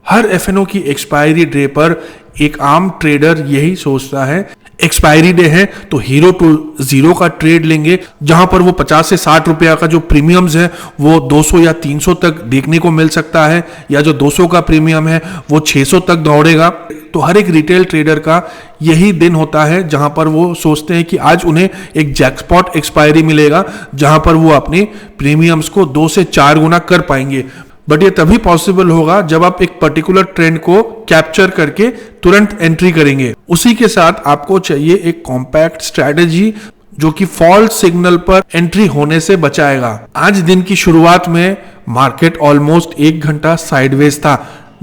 हर F&O की expiry day पर एक आम ट्रेडर यही सोचता है, एक्सपायरी डे है तो हीरो टू जीरो का ट्रेड लेंगे, जहां पर वो 50 से 60 रुपया का जो प्रीमियम्स है वो 200 या 300 तक देखने को मिल सकता है, या जो 200 का प्रीमियम है वो 600 तक दौड़ेगा। तो हर एक रिटेल ट्रेडर का यही दिन होता है जहां पर वो सोचते हैं कि आज उन्हें एक जैकपॉट एक्सपायरी मिलेगा, जहां पर वो अपने प्रीमियम्स को 2 से 4 गुना कर पाएंगे। बट ये तभी पॉसिबल होगा जब आप एक पर्टिकुलर ट्रेंड को कैप्चर करके तुरंत एंट्री करेंगे। उसी के साथ आपको चाहिए एक कॉम्पैक्ट स्ट्रैटेजी जो कि फॉल्स सिग्नल पर एंट्री होने से बचाएगा। आज दिन की शुरुआत में मार्केट ऑलमोस्ट 1 घंटा साइडवेज था।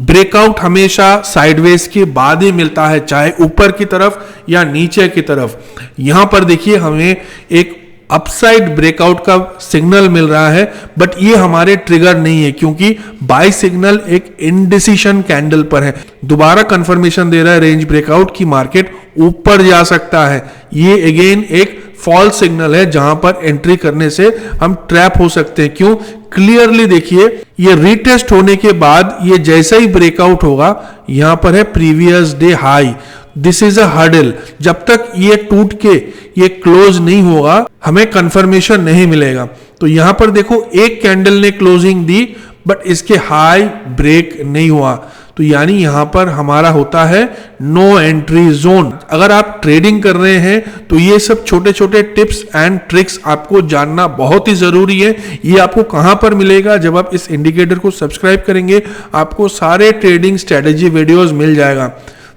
ब्रेकआउट हमेशा साइडवेज के बाद ही मिलता है, चाहे ऊपर की तरफ या नीचे की तरफ। यहां पर देखिए हमें एक अपसाइड ब्रेकआउट का सिग्नल मिल रहा है, बट ये हमारे ट्रिगर नहीं है क्योंकि बाय सिग्नल एक इंडिसिशन कैंडल पर है। दोबारा कंफर्मेशन दे रहा है रेंज ब्रेकआउट की मार्केट ऊपर जा सकता है। ये अगेन एक फॉल्स सिग्नल है जहां पर एंट्री करने से हम ट्रैप हो सकते हैं। क्यों? क्लियरली देखिए, ये रीटेस्ट होने के बाद ये जैसा ही ब्रेकआउट होगा, यहां पर है previous day high, this is a hurdle. जब तक ये टूट के ये क्लोज नहीं होगा हमें कंफर्मेशन नहीं मिलेगा। तो यहां पर देखो एक कैंडल ने क्लोजिंग दी बट इसके हाई ब्रेक नहीं हुआ, तो यानी यहां पर हमारा होता है नो एंट्री जोन। अगर आप ट्रेडिंग कर रहे हैं तो ये सब छोटे छोटे टिप्स एंड ट्रिक्स आपको जानना बहुत ही जरूरी है। ये आपको कहां पर मिलेगा? जब आप इस इंडिकेटर को सब्सक्राइब करेंगे आपको सारे ट्रेडिंग स्ट्रेटेजी वीडियोस मिल जाएगा।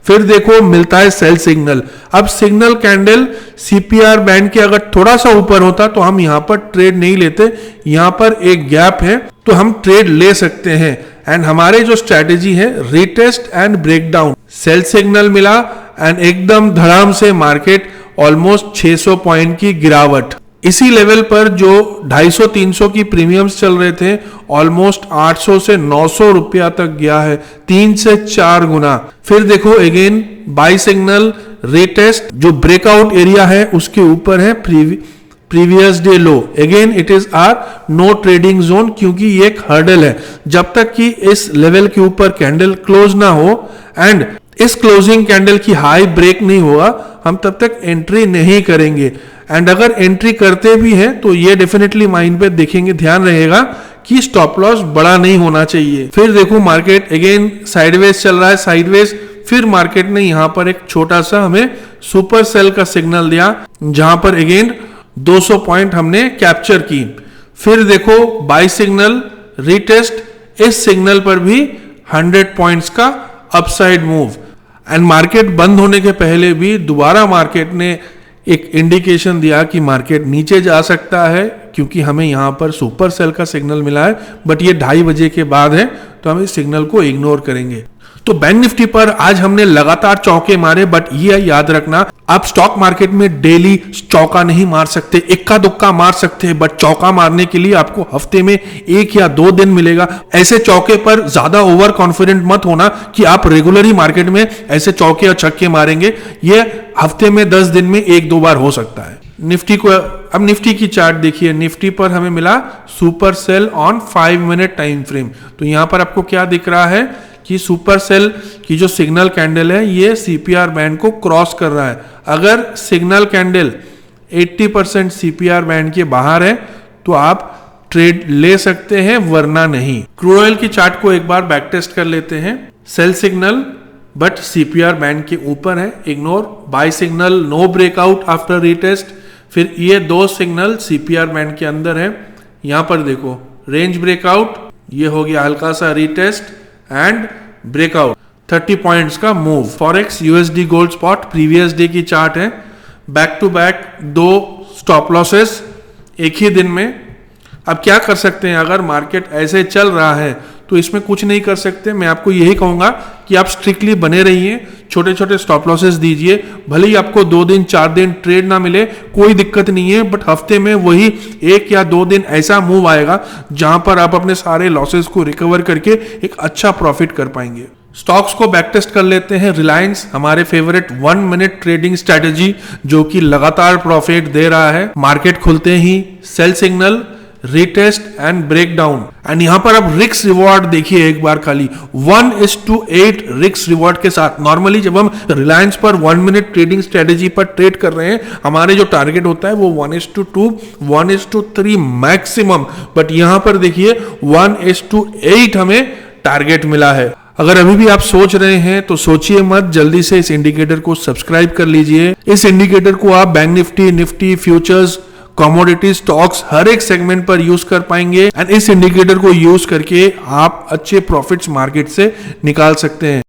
फिर देखो मिलता है सेल सिग्नल। अब सिग्नल कैंडल सीपीआर बैंड के अगर थोड़ा सा ऊपर होता तो हम यहां पर ट्रेड नहीं लेते, यहां पर एक गैप है तो हम ट्रेड ले सकते हैं। एंड हमारे जो स्ट्रेटेजी है retest and breakdown, sell signal मिला एंड एकदम धड़ाम से मार्केट ऑलमोस्ट 600 पॉइंट की गिरावट। इसी लेवल पर जो 250-300 की प्रीमियम्स चल रहे थे ऑलमोस्ट 800 से 900 रुपया तक गया है, 3 से 4 गुना। फिर देखो अगेन बाय सिग्नल रीटेस्ट, जो ब्रेकआउट एरिया है उसके ऊपर है previous day low. Again it is our no trading zone क्योंकि ये एक हर्डल है। जब तक कि इस लेवल के ऊपर कैंडल क्लोज ना हो एंड इस क्लोजिंग कैंडल की हाई ब्रेक नहीं हुआ हम तब तक एंट्री नहीं करेंगे। एंड अगर एंट्री करते भी हैं तो ये डेफिनेटली माइंड पे देखेंगे, ध्यान रहेगा कि स्टॉप लॉस बड़ा नहीं होना चाहिए। फिर देखो मार्केट अगेन साइडवेज चल रहा है, साइडवेज। फिर मार्केट ने यहां पर एक छोटा सा हमें सुपर सेल का सिग्नल दिया जहां पर अगेन 200 पॉइंट हमने कैप्चर की। फिर देखो बाय सिग्नल रीटेस्ट, इस सिग्नल पर भी 100 पॉइंट्स का अपसाइड मूव। एंड मार्केट बंद होने के पहले भी दोबारा मार्केट ने एक इंडिकेशन दिया कि मार्केट नीचे जा सकता है क्योंकि हमें यहां पर सुपर सेल का सिग्नल मिला है, बट ये 2:30 बजे के बाद है तो हम इस सिग्नल को इग्नोर करेंगे। तो बैंक निफ्टी पर आज हमने लगातार चौके मारे, बट ये याद रखना आप स्टॉक मार्केट में डेली चौका नहीं मार सकते, इक्का दुक्का मार सकते हैं, बट चौका मारने के लिए आपको हफ्ते में 1 या 2 दिन मिलेगा। ऐसे चौके पर ज्यादा ओवर कॉन्फिडेंट मत होना कि आप रेगुलरली मार्केट में ऐसे चौके और छक्के मारेंगे। ये हफ्ते में 10 दिन में 1-2 बार हो सकता है। निफ्टी को अब निफ्टी की चार्ट देखिए, निफ्टी पर हमें मिला super sell on 5 minute time frame. तो यहां पर आपको क्या दिख रहा है कि सुपर सेल की जो सिग्नल कैंडल है ये सीपीआर बैंड को क्रॉस कर रहा है। अगर सिग्नल कैंडल 80% सीपीआर बैंड के बाहर है तो आप ट्रेड ले सकते हैं, वरना नहीं। क्रूड ऑयल की चार्ट को एक बार बैक टेस्ट कर लेते हैं। Sell signal but CPR band के ऊपर है, ignore. Buy signal no breakout after retest. फिर ये 2 सिग्नल सीपीआर बैंड के अंदर है। यहां पर देखो रेंज ब्रेकआउट, ये हो गया हल्का सा रीटेस्ट एंड ब्रेकआउट, 30 पॉइंट्स का move. Forex USD gold spot previous day की चार्ट है, back to back 2 stop losses एक ही दिन में। अब क्या कर सकते हैं? अगर मार्केट ऐसे चल रहा है तो इसमें कुछ नहीं कर सकते। मैं आपको यही कहूंगा कि आप स्ट्रिक्टली बने रहिए, छोटे छोटे स्टॉप लॉसेस दीजिए। भले ही आपको 2 दिन 4 दिन ट्रेड ना मिले कोई दिक्कत नहीं है, बट हफ्ते में वही 1 या 2 दिन ऐसा मूव आएगा जहां पर आप अपने सारे लॉसेस को रिकवर करके एक अच्छा प्रॉफिट कर पाएंगे। स्टॉक्स को बैक टेस्ट कर लेते हैं। रिलायंस हमारे फेवरेट 1 मिनट ट्रेडिंग स्ट्रेटेजी जो कि लगातार प्रॉफिट दे रहा है। मार्केट खुलते ही sell signal, retest and break down. And यहां पर आप रिस्क रिवॉर्ड देखिए एक बार खाली 1:8 रिस्क रिवॉर्ड के साथ। नॉर्मली जब हम रिलायंस पर 1 मिनट ट्रेडिंग स्ट्रेटेजी पर ट्रेड कर रहे हैं, हमारे जो टारगेट होता है वो 1:2 1:3 मैक्सिमम, बट यहां पर देखिए 1:8 हमें टारगेट मिला है। अगर अभी भी आप सोच रहे हैं तो सोचिए मत, जल्दी से इस इंडिकेटर को सब्सक्राइब कर लीजिए। इस इंडिकेटर को आप bank Nifty, futures, commodity, stocks हर एक सेगमेंट पर यूज कर पाएंगे एंड इस इंडिकेटर को यूज करके आप अच्छे प्रॉफिट्स मार्केट से निकाल सकते हैं।